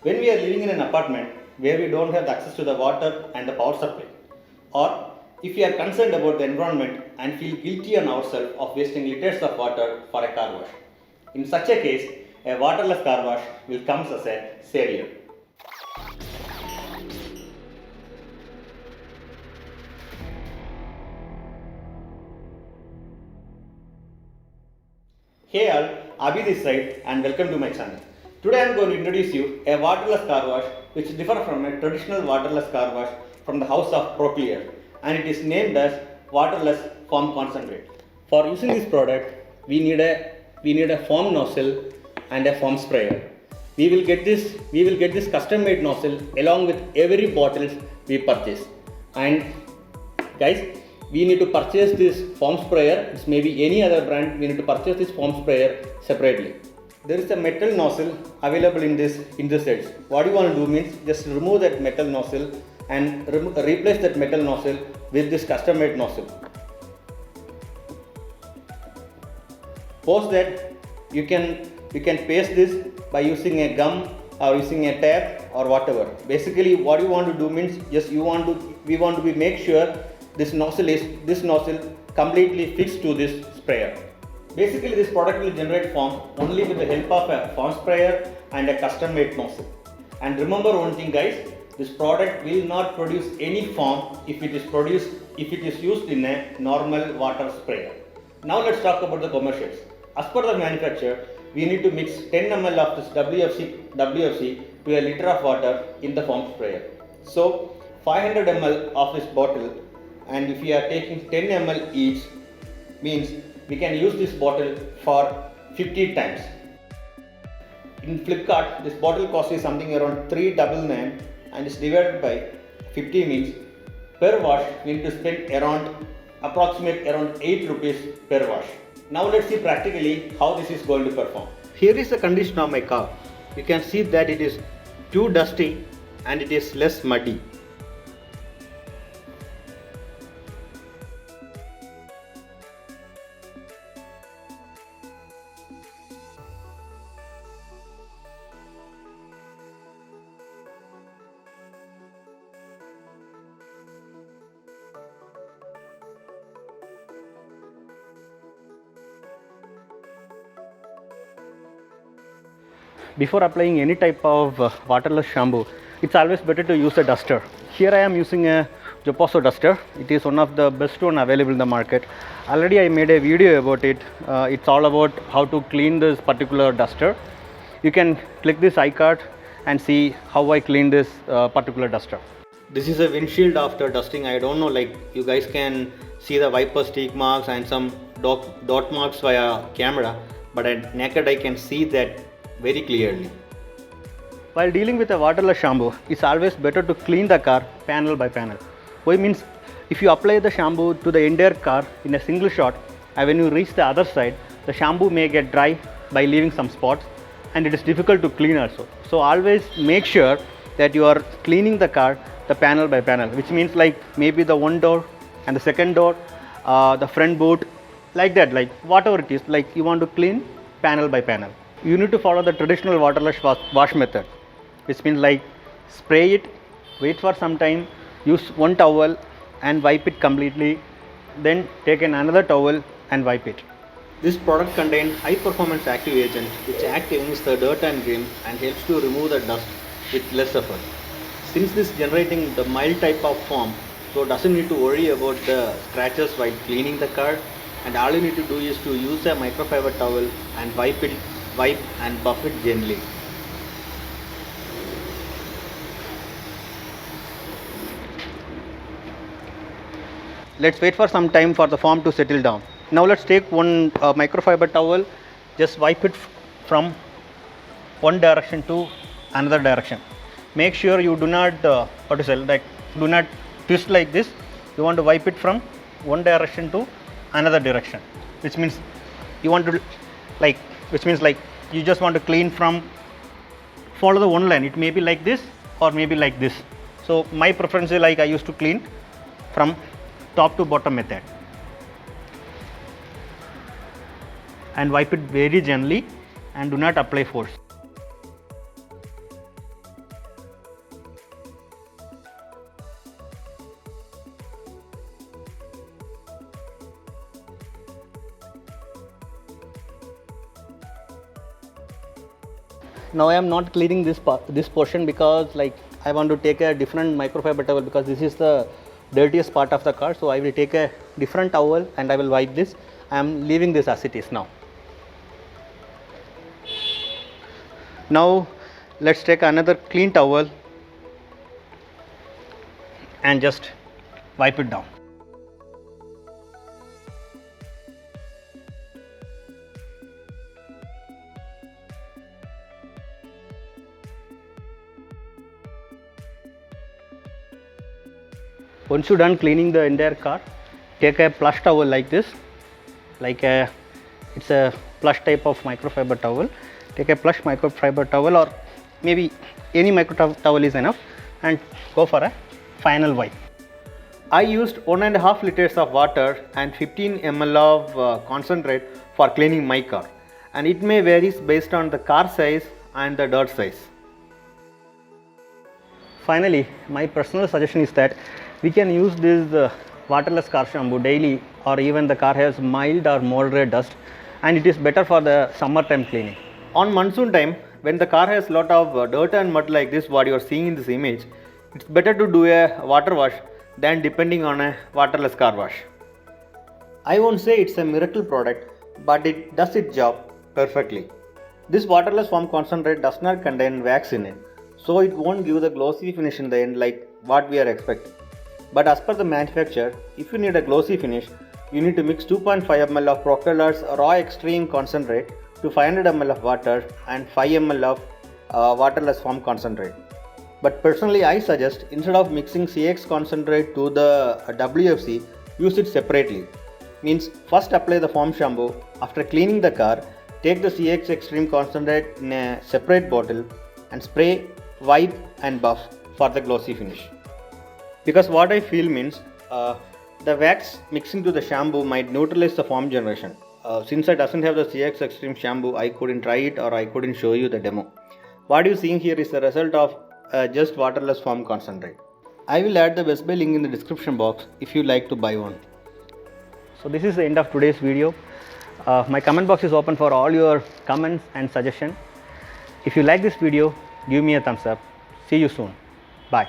When we are living in an apartment where we don't have access to the water and the power supply, or if we are concerned about the environment and feel guilty on ourselves of wasting liters of water for a car wash. In such a case, a waterless car wash will come as a savior. Hey all, Abhi this side and welcome to my channel. Today I am going to introduce you a waterless car wash which differs from a traditional waterless car wash from the house of Proclear, and it is named as waterless foam concentrate. For using this product, we need a foam nozzle and a foam sprayer. We will get this custom made nozzle along with every bottle we purchase. And guys, we need to purchase this foam sprayer. It's maybe any other brand. We need to purchase this foam sprayer separately. There is a metal nozzle available in this sets. What you want to do means just remove that metal nozzle and replace that metal nozzle with this custom made nozzle. Post that, you can paste this by using a gum or using a tab or whatever. Basically, what you want to do means just we want to make sure this nozzle completely fixed to this sprayer. Basically, this product will generate foam only with the help of a foam sprayer and a custom made nozzle. And remember one thing, guys, this product will not produce any foam if it is used in a normal water sprayer. Now let's talk about the commercials. As per the manufacturer, we need to mix 10 ml of this WFC to a liter of water in the foam sprayer. So 500 ml of this bottle, and if we are taking 10 ml each, means we can use this bottle for 50 times. In Flipkart, this bottle cost is something around 399 and is divided by 50 means per wash we need to spend approximately around 8 rupees per wash. Now let's see practically how this is going to perform. Here is the condition of my car. You can see that it is too dusty and it is less muddy. Before applying any type of waterless shampoo, it's always better to use a duster. Here I am using a Joposo duster. It is one of the best one available in the market. Already I made a video about it. It's all about how to clean this particular duster. You can click this icon and see how I clean this particular duster. This is a windshield after dusting. I don't know, like you guys can see the wiper stick marks and some dot marks via camera, but at naked eye can see that very clearly. While dealing with a waterless shampoo, it's always better to clean the car panel by panel. Which means if you apply the shampoo to the entire car in a single shot, and when you reach the other side, the shampoo may get dry by leaving some spots, and it is difficult to clean also. So always make sure that you are cleaning the car the panel by panel, which means like maybe the one door and the second door, the front boot, like that, like whatever it is, like you want to clean panel by panel. You need to follow the traditional waterless wash method, which means like spray it, wait for some time, use one towel and wipe it completely, then take another towel and wipe it. This product contains high performance active agent which act against the dirt and grime and helps to remove the dust with less effort. Since this generating the mild type of foam, so doesn't need to worry about the scratches while cleaning the car, and all you need to do is to use a microfiber towel and wipe and buff it gently. Let's wait for some time for the foam to settle down. Now let's take one microfiber towel, just wipe it from one direction to another direction. Make sure you do not do not twist like this. You want to wipe it from one direction to another direction, which means you want to you just want to clean from, follow the one line. It may be like this or maybe like this. So my preference is like I used to clean from top to bottom method, and wipe it very gently and do not apply force. Now I am not cleaning this portion because like I want to take a different microfiber towel because this is the dirtiest part of the car. So I will take a different towel and I will wipe this. I am leaving this as it is now. Now let's take another clean towel and just wipe it down. Once you're done cleaning the entire car, take a plush towel like this, it's a plush type of microfiber towel. Take a plush microfiber towel or maybe any micro towel is enough and go for a final wipe. I used 1.5 liters of water and 15 ml of concentrate for cleaning my car, and it may varies based on the car size and the dirt size. Finally, my personal suggestion is that we can use this waterless car shampoo daily, or even the car has mild or moderate dust, and it is better for the summertime cleaning. On monsoon time, when the car has lot of dirt and mud like this what you are seeing in this image, it's better to do a water wash than depending on a waterless car wash. I won't say it's a miracle product, but it does its job perfectly. This waterless foam concentrate does not contain wax in it, so it won't give the glossy finish in the end like what we are expecting. But as per the manufacturer, if you need a glossy finish, you need to mix 2.5 ml of Proctor's Raw Extreme concentrate to 500 ml of water and 5 ml of waterless foam concentrate. But personally I suggest instead of mixing CX concentrate to the WFC, use it separately. Means first apply the foam shampoo, after cleaning the car, take the CX Extreme concentrate in a separate bottle and spray, wipe and buff for the glossy finish. Because what I feel means the wax mixing to the shampoo might neutralize the foam generation. Since I doesn't have the CX Extreme shampoo, I couldn't try it or I couldn't show you the demo. What you seeing here is the result of just waterless foam concentrate. I will add the Best Buy link in the description box if you like to buy one. So this is the end of today's video. My comment box is open for all your comments and suggestions. If you like this video, give me a thumbs up. See you soon. Bye.